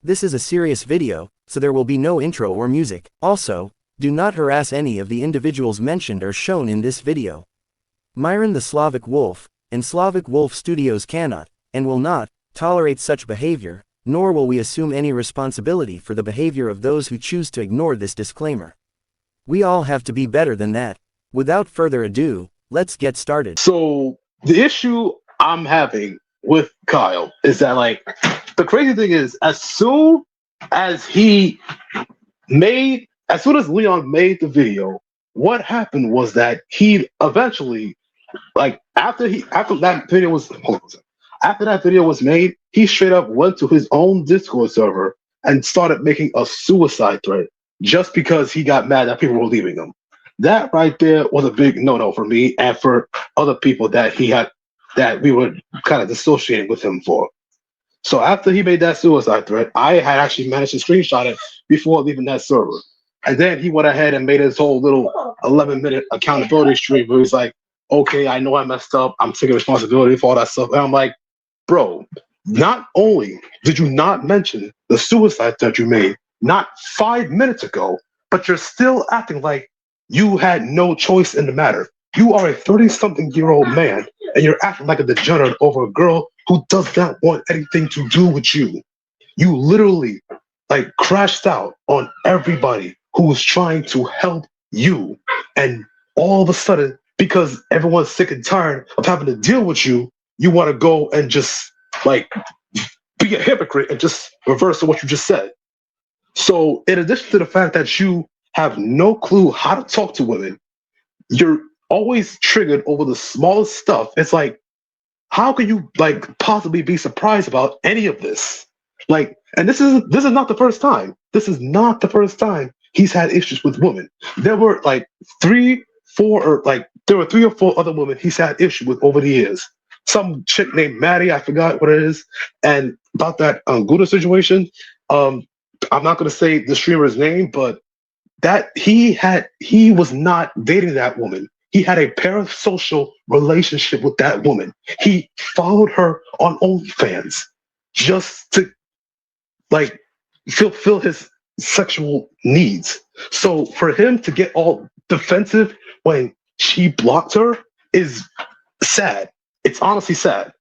This is a serious video, so there will be no intro or music. Also, do not harass any of the individuals mentioned or shown in this video. Myron the Slavic Wolf, and Slavic Wolf Studios cannot, and will not, tolerate such behavior, nor will we assume any responsibility for the behavior of those who choose to ignore this disclaimer. We all have to be better than that. Without further ado, let's get started. So, the issue I'm having with Kyle is that, like, the crazy thing is, as soon as Leon made the video, what happened was that he eventually, like, after that video was made, he straight up went to his own Discord server and started making a suicide threat just because he got mad that people were leaving him. That right there was a big no-no for me and for other people that we were kind of dissociating with him for. So after he made that suicide threat, I had actually managed to screenshot it before leaving that server. And then he went ahead and made his whole little 11-minute accountability stream where he's like, okay, I know I messed up. I'm taking responsibility for all that stuff. And I'm like, bro, not only did you not mention the suicide threat you made not 5 minutes ago, but you're still acting like you had no choice in the matter. You are a 30-something-year-old man, and you're acting like a degenerate over a girl who does not want anything to do with you. You literally, like, crashed out on everybody who was trying to help you. And all of a sudden, because everyone's sick and tired of having to deal with you, you want to go and just, like, be a hypocrite and just reverse what you just said. So, in addition to the fact that you have no clue how to talk to women, you're always triggered over the smallest stuff. It's like, how can you, like, possibly be surprised about any of this? Like, and this is not the first time. This is not the first time he's had issues with women. There were like three or four other women he's had issues with over the years. Some chick named Maddie, I forgot what it is, and about that Gouda situation. I'm not gonna say the streamer's name, but that he was not dating that woman. He had a parasocial relationship with that woman. He followed her on OnlyFans just to, like, fulfill his sexual needs. So for him to get all defensive when she blocked her is sad. It's honestly sad.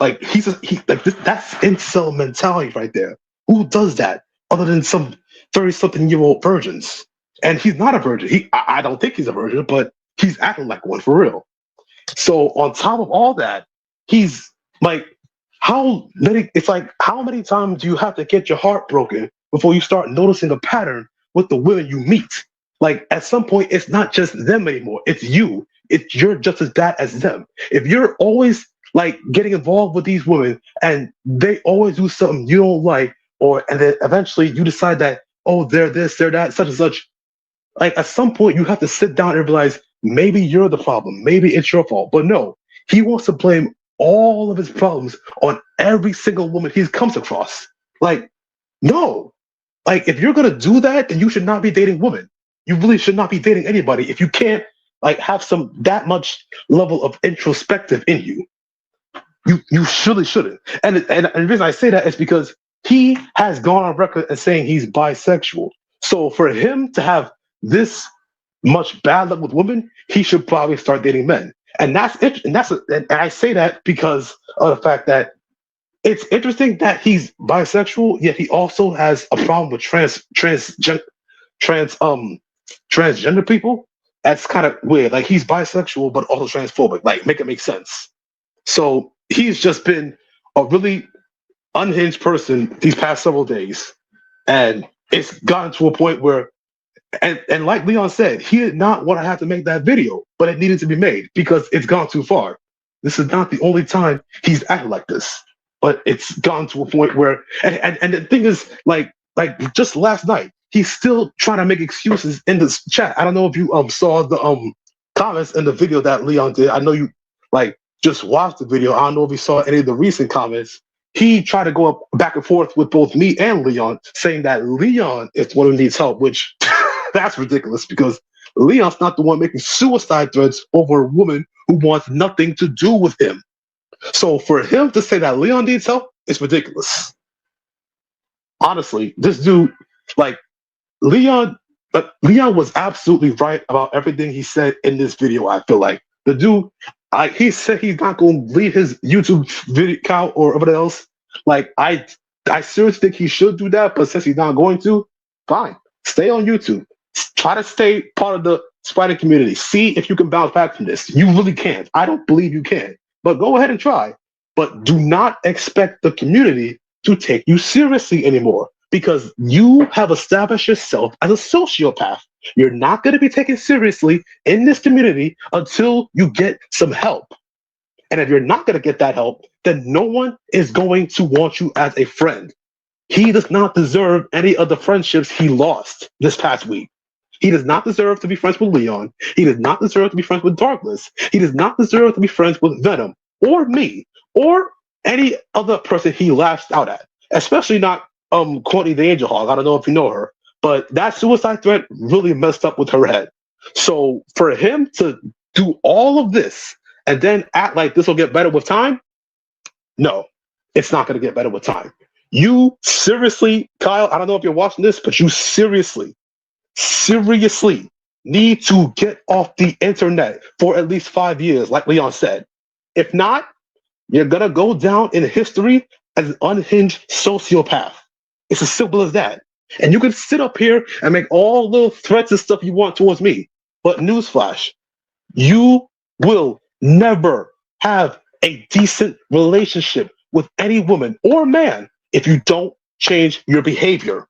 Like, that's incel mentality right there. Who does that other than some 30-something-year-old virgins? And he's not a virgin. I don't think he's a virgin, but he's acting like one for real. So on top of all that, he's like, how many times do you have to get your heart broken before you start noticing a pattern with the women you meet? Like, at some point, it's not just them anymore. It's you. You're just as bad as them. If you're always, like, getting involved with these women and they always do something you don't like, and then eventually you decide that, oh, they're this, they're that, such and such. Like, at some point, you have to sit down and realize maybe you're the problem. Maybe it's your fault. But no, he wants to blame all of his problems on every single woman he comes across. Like, no. Like, if you're going to do that, then you should not be dating women. You really should not be dating anybody if you can't, like, have that much level of introspective in you. You surely shouldn't. And the reason I say that is because he has gone on record as saying he's bisexual. So for him to have this much bad luck with women, he should probably start dating men. And that's it. And I say that because of the fact that it's interesting that he's bisexual, yet he also has a problem with transgender people. That's kind of weird. Like, he's bisexual but also transphobic. Like, make it make sense. So he's just been a really unhinged person these past several days, and it's gotten to a point where, and like Leon said, he did not want to have to make that video, but it needed to be made because it's gone too far. This is not the only time he's acted like this, but it's gone to a point where, and the thing is, like just last night, he's still trying to make excuses in this chat. I don't know if you saw the comments in the video that Leon did. I know you, like, just watched the video. I don't know if you saw any of the recent comments. He tried to go up back and forth with both me and Leon, saying that Leon is the one who needs help, which that's ridiculous because Leon's not the one making suicide threats over a woman who wants nothing to do with him. So for him to say that Leon needs help is ridiculous. honestly, this dude, like Leon, Leon was absolutely right about everything he said in this video. I feel like the dude, he said he's not going to leave his YouTube video account or whatever else. Like I seriously think he should do that, but since he's not going to, fine, stay on YouTube. Try to stay part of the Sprite community. See if you can bounce back from this. You really can't. I don't believe you can, but go ahead and try. But do not expect the community to take you seriously anymore because you have established yourself as a sociopath. You're not going to be taken seriously in this community until you get some help. And if you're not going to get that help, then no one is going to want you as a friend. He does not deserve any of the friendships he lost this past week. He does not deserve to be friends with Leon. He does not deserve to be friends with Darkless. He does not deserve to be friends with Venom or me or any other person he lashed out at, especially not Courtney the Angel Hog. I don't know if you know her, but that suicide threat really messed up with her head. So for him to do all of this and then act like this will get better with time, no, it's not going to get better with time. You seriously, Kyle, I don't know if you're watching this, but you seriously need to get off the internet for at least 5 years, like Leon said. If not, you're going to go down in history as an unhinged sociopath. It's as simple as that. And you can sit up here and make all the threats and stuff you want towards me. But newsflash, you will never have a decent relationship with any woman or man if you don't change your behavior.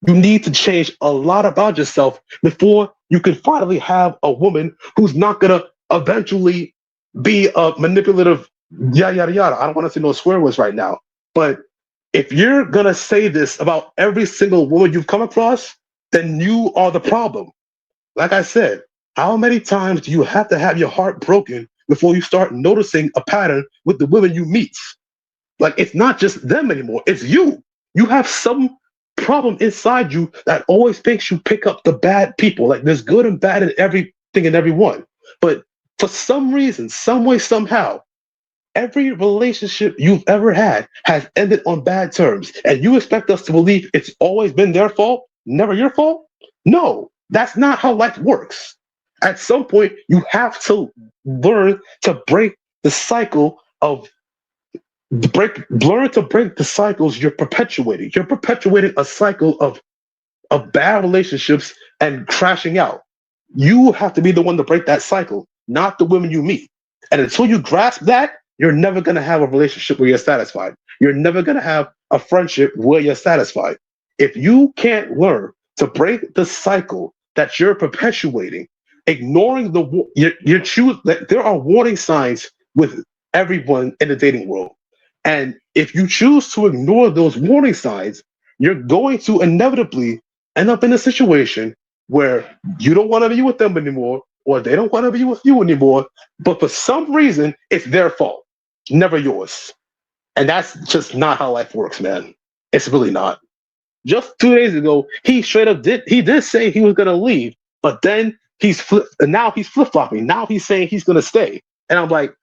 You need to change a lot about yourself before you can finally have a woman who's not going to eventually be a manipulative, yada, yada, yada. I don't want to say no swear words right now. But if you're going to say this about every single woman you've come across, then you are the problem. Like I said, how many times do you have to have your heart broken before you start noticing a pattern with the women you meet? Like, it's not just them anymore. It's you. You have some problem inside you that always makes you pick up the bad people. Like, there's good and bad in everything and everyone. But for some reason, some way, somehow, every relationship you've ever had has ended on bad terms. And you expect us to believe it's always been their fault, never your fault? No, that's not how life works. At some point, you have to learn to break the cycle of learn to break the cycles you're perpetuating. You're perpetuating a cycle of bad relationships and crashing out. You have to be the one to break that cycle, not the women you meet. And until you grasp that, you're never going to have a relationship where you're satisfied. You're never going to have a friendship where you're satisfied. If you can't learn to break the cycle that you're perpetuating, ignoring you choose that there are warning signs with everyone in the dating world. And if you choose to ignore those warning signs, you're going to inevitably end up in a situation where you don't want to be with them anymore, or they don't want to be with you anymore. But for some reason, it's their fault, never yours. And that's just not how life works, man. It's really not. Just 2 days ago, he straight up did say he was going to leave, but then now he's flip-flopping. Now he's saying he's going to stay. And I'm like,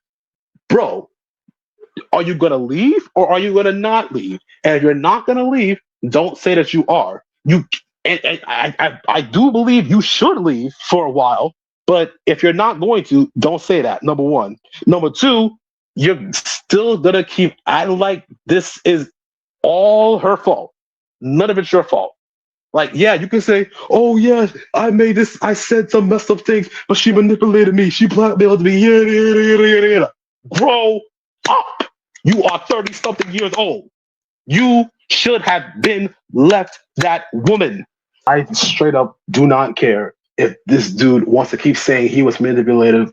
bro, are you going to leave or are you going to not leave? And if you're not going to leave, don't say that you are. I do believe you should leave for a while, but if you're not going to, don't say that, number one. Number two, you're still going to keep acting like this is all her fault. None of it's your fault. Like, yeah, you can say, oh, yeah, I said some messed up things, but she manipulated me. She blackmailed me. Yeah. Grow up. You are 30-something years old. You should have been left that woman. I straight up do not care if this dude wants to keep saying he was manipulated,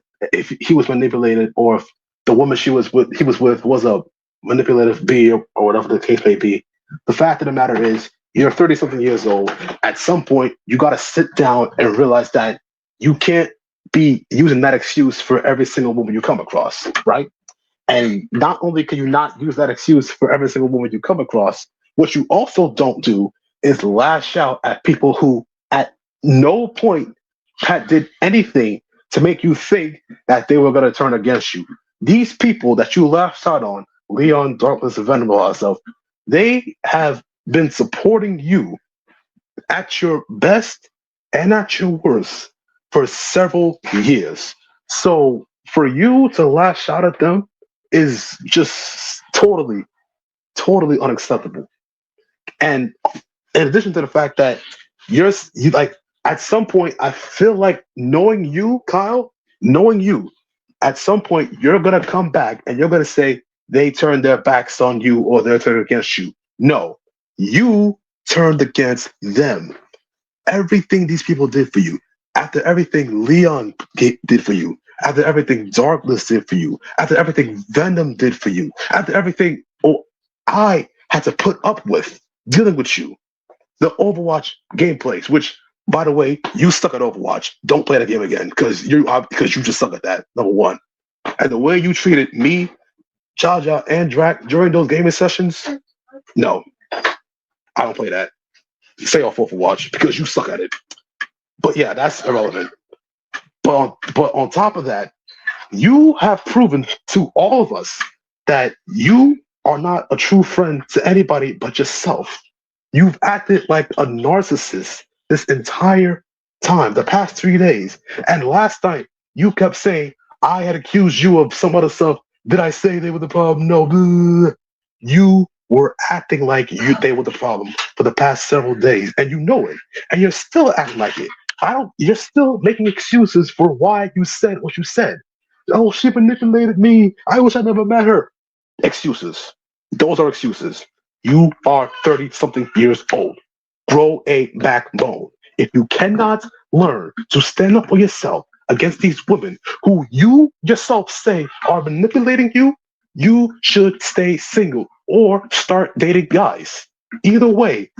or if the woman he was with was a manipulative bee or whatever the case may be. The fact of the matter is, you're 30-something years old. At some point, you got to sit down and realize that you can't be using that excuse for every single woman you come across, right? And not only can you not use that excuse for every single woman you come across, what you also don't do is lash out at people who at no point did anything to make you think that they were going to turn against you. These people that you lashed out on, Leon, Darkness, and Venom, all that stuff, they have been supporting you at your best and at your worst for several years. So for you to lash out at them is just totally unacceptable. And in addition to the fact that you like at some point, I feel like knowing you, Kyle, knowing you, at some point you're gonna come back and you're gonna say they turned their backs on you or they're turned against you. No, you turned against them. Everything these people did for you, after everything Leon did for you, after everything Darkness did for you, after everything Venom did for you, after everything I had to put up with dealing with you, the Overwatch gameplays, which, by the way, you suck at Overwatch. Don't play that game again because you just suck at that. Number one, and the way you treated me, Jaja, and Drac during those gaming sessions, no, I don't play that. Stay off Overwatch because you suck at it. But yeah, that's irrelevant. But on top of that, you have proven to all of us that you are not a true friend to anybody but yourself. You've acted like a narcissist this entire time, the past 3 days. And last night, you kept saying, I had accused you of some other stuff. Did I say they were the problem? No. Blah. You were acting like they were the problem for the past several days, and you know it. And you're still acting like it. You're still making excuses for why you said what you said. Oh, she manipulated me. I wish I never met her. Excuses. Those are excuses. You are 30-something years old. Grow a backbone. If you cannot learn to stand up for yourself against these women who you yourself say are manipulating you, you should stay single or start dating guys. Either way,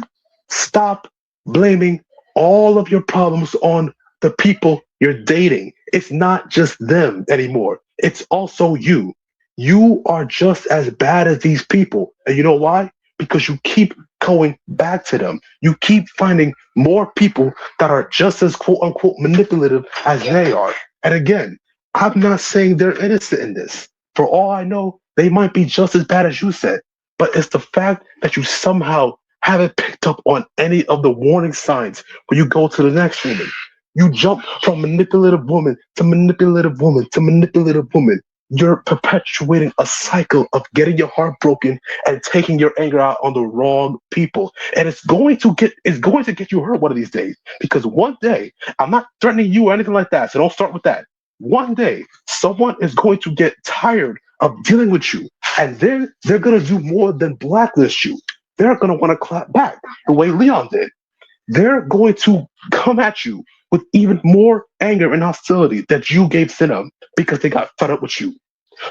stop blaming all of your problems on the people you're dating. It's not just them anymore. It's also you. You are just as bad as these people. And you know why? Because you keep going back to them. You keep finding more people that are just as quote unquote manipulative as they are. And again, I'm not saying they're innocent in this. For all I know, they might be just as bad as you said. But it's the fact that you somehow haven't picked up on any of the warning signs when you go to the next woman. You jump from manipulative woman to manipulative woman to manipulative woman. You're perpetuating a cycle of getting your heart broken and taking your anger out on the wrong people. And it's going to get you hurt one of these days. Because one day, I'm not threatening you or anything like that, so don't start with that. One day, someone is going to get tired of dealing with you, and they're going to do more than blacklist you. They're going to want to clap back the way Leon did. They're going to come at you with even more anger and hostility that you gave to them because they got fed up with you.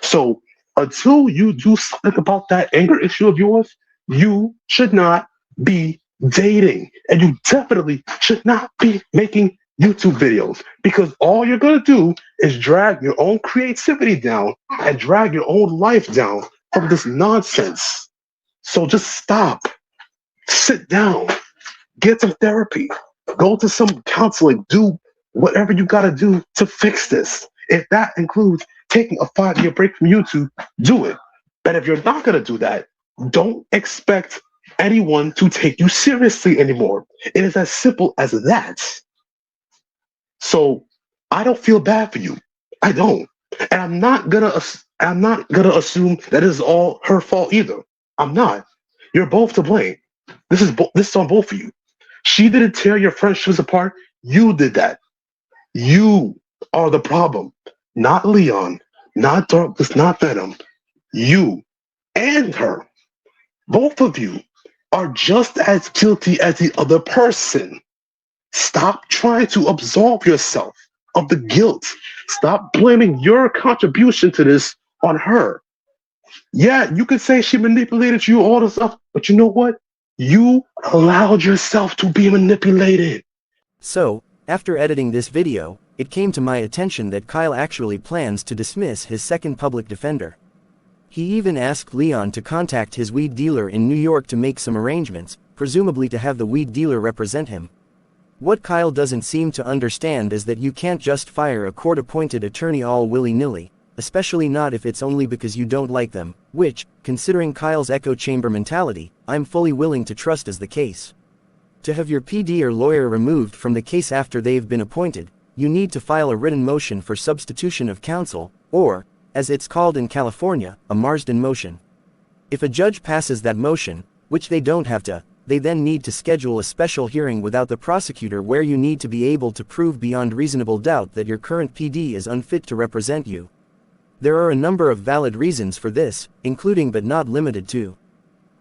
So until you do something about that anger issue of yours, you should not be dating. And you definitely should not be making YouTube videos because all you're going to do is drag your own creativity down and drag your own life down from this nonsense. So just stop. Sit down. Get some therapy. Go to some counseling. Do whatever you got to do to fix this. If that includes taking a 5-year break from YouTube, do it. And if you're not going to do that, don't expect anyone to take you seriously anymore. It is as simple as that. So I don't feel bad for you. I don't. And I'm not gonna assume that it is all her fault either. I'm not. You're both to blame. This is on both of you. She didn't tear your friendships apart. You did that. You are the problem. Not Leon, not Darkness, not Venom. You and her, both of you, are just as guilty as the other person. Stop trying to absolve yourself of the guilt. Stop blaming your contribution to this on her. Yeah, you could say she manipulated you, all this stuff, but you know what? You allowed yourself to be manipulated. So, after editing this video, it came to my attention that Kyle actually plans to dismiss his second public defender. He even asked Leon to contact his weed dealer in New York to make some arrangements, presumably to have the weed dealer represent him. What Kyle doesn't seem to understand is that you can't just fire a court-appointed attorney all willy-nilly. especially not if it's only because you don't like them, which, considering Kyle's echo chamber mentality, I'm fully willing to trust as the case. To have your PD or lawyer removed from the case after they've been appointed, you need to file a written motion for substitution of counsel, or, as it's called in California, a Marsden motion. If a judge passes that motion, which they don't have to, they then need to schedule a special hearing without the prosecutor where you need to be able to prove beyond reasonable doubt that your current PD is unfit to represent you. There are a number of valid reasons for this, including but not limited to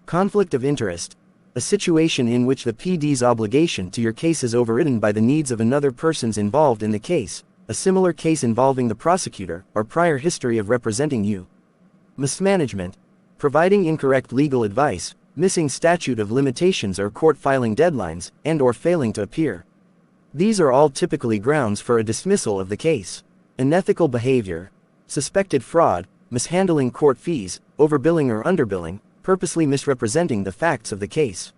conflict of interest, a situation in which the PD's obligation to your case is overridden by the needs of another persons involved in the case, a similar case involving the prosecutor, or prior history of representing you. Mismanagement, providing incorrect legal advice, missing statute of limitations or court filing deadlines, and/or failing to appear. These are all typically grounds for a dismissal of the case. Unethical behavior, suspected fraud, mishandling court fees, overbilling or underbilling, purposely misrepresenting the facts of the case.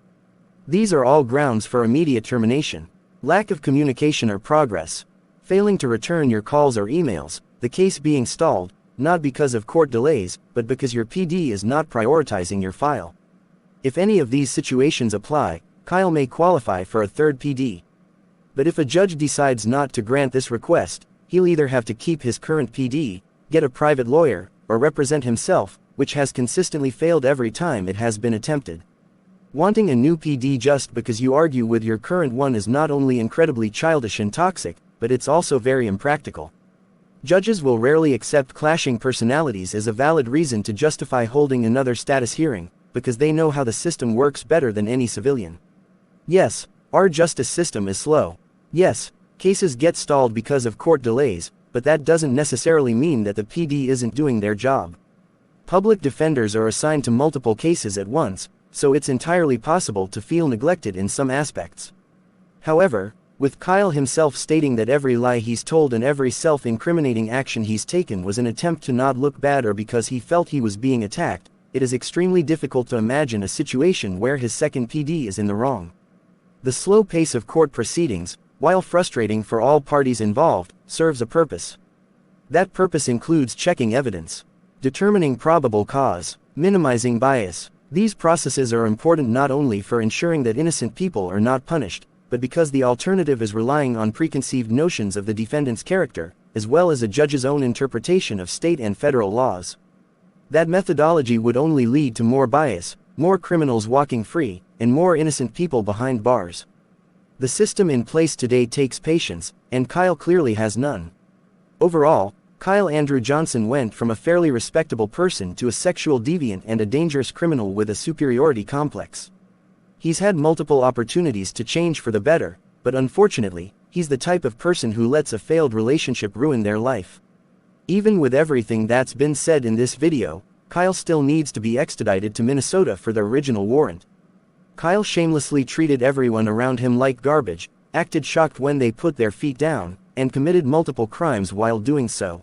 These are all grounds for immediate termination. Lack of communication or progress, failing to return your calls or emails, the case being stalled, not because of court delays, but because your PD is not prioritizing your file. If any of these situations apply, Kyle may qualify for a third PD. But if a judge decides not to grant this request, he'll either have to keep his current PD, get a private lawyer, or represent himself, which has consistently failed every time it has been attempted. Wanting a new PD just because you argue with your current one is not only incredibly childish and toxic, but it's also very impractical. Judges will rarely accept clashing personalities as a valid reason to justify holding another status hearing, because they know how the system works better than any civilian. Yes, our justice system is slow. Yes, cases get stalled because of court delays, but that doesn't necessarily mean that the PD isn't doing their job. Public defenders are assigned to multiple cases at once, so it's entirely possible to feel neglected in some aspects. However, with Kyle himself stating that every lie he's told and every self-incriminating action he's taken was an attempt to not look bad or because he felt he was being attacked, it is extremely difficult to imagine a situation where his second PD is in the wrong. The slow pace of court proceedings, while frustrating for all parties involved, serves a purpose. That purpose includes checking evidence, determining probable cause, minimizing bias. These processes are important not only for ensuring that innocent people are not punished, but because the alternative is relying on preconceived notions of the defendant's character, as well as a judge's own interpretation of state and federal laws. That methodology would only lead to more bias, more criminals walking free, and more innocent people behind bars. The system in place today takes patience, and Kyle clearly has none. Overall, Kyle Andrew Johnson went from a fairly respectable person to a sexual deviant and a dangerous criminal with a superiority complex. He's had multiple opportunities to change for the better, but unfortunately, he's the type of person who lets a failed relationship ruin their life. Even with everything that's been said in this video, Kyle still needs to be extradited to Minnesota for the original warrant. Kyle shamelessly treated everyone around him like garbage, acted shocked when they put their feet down, and committed multiple crimes while doing so.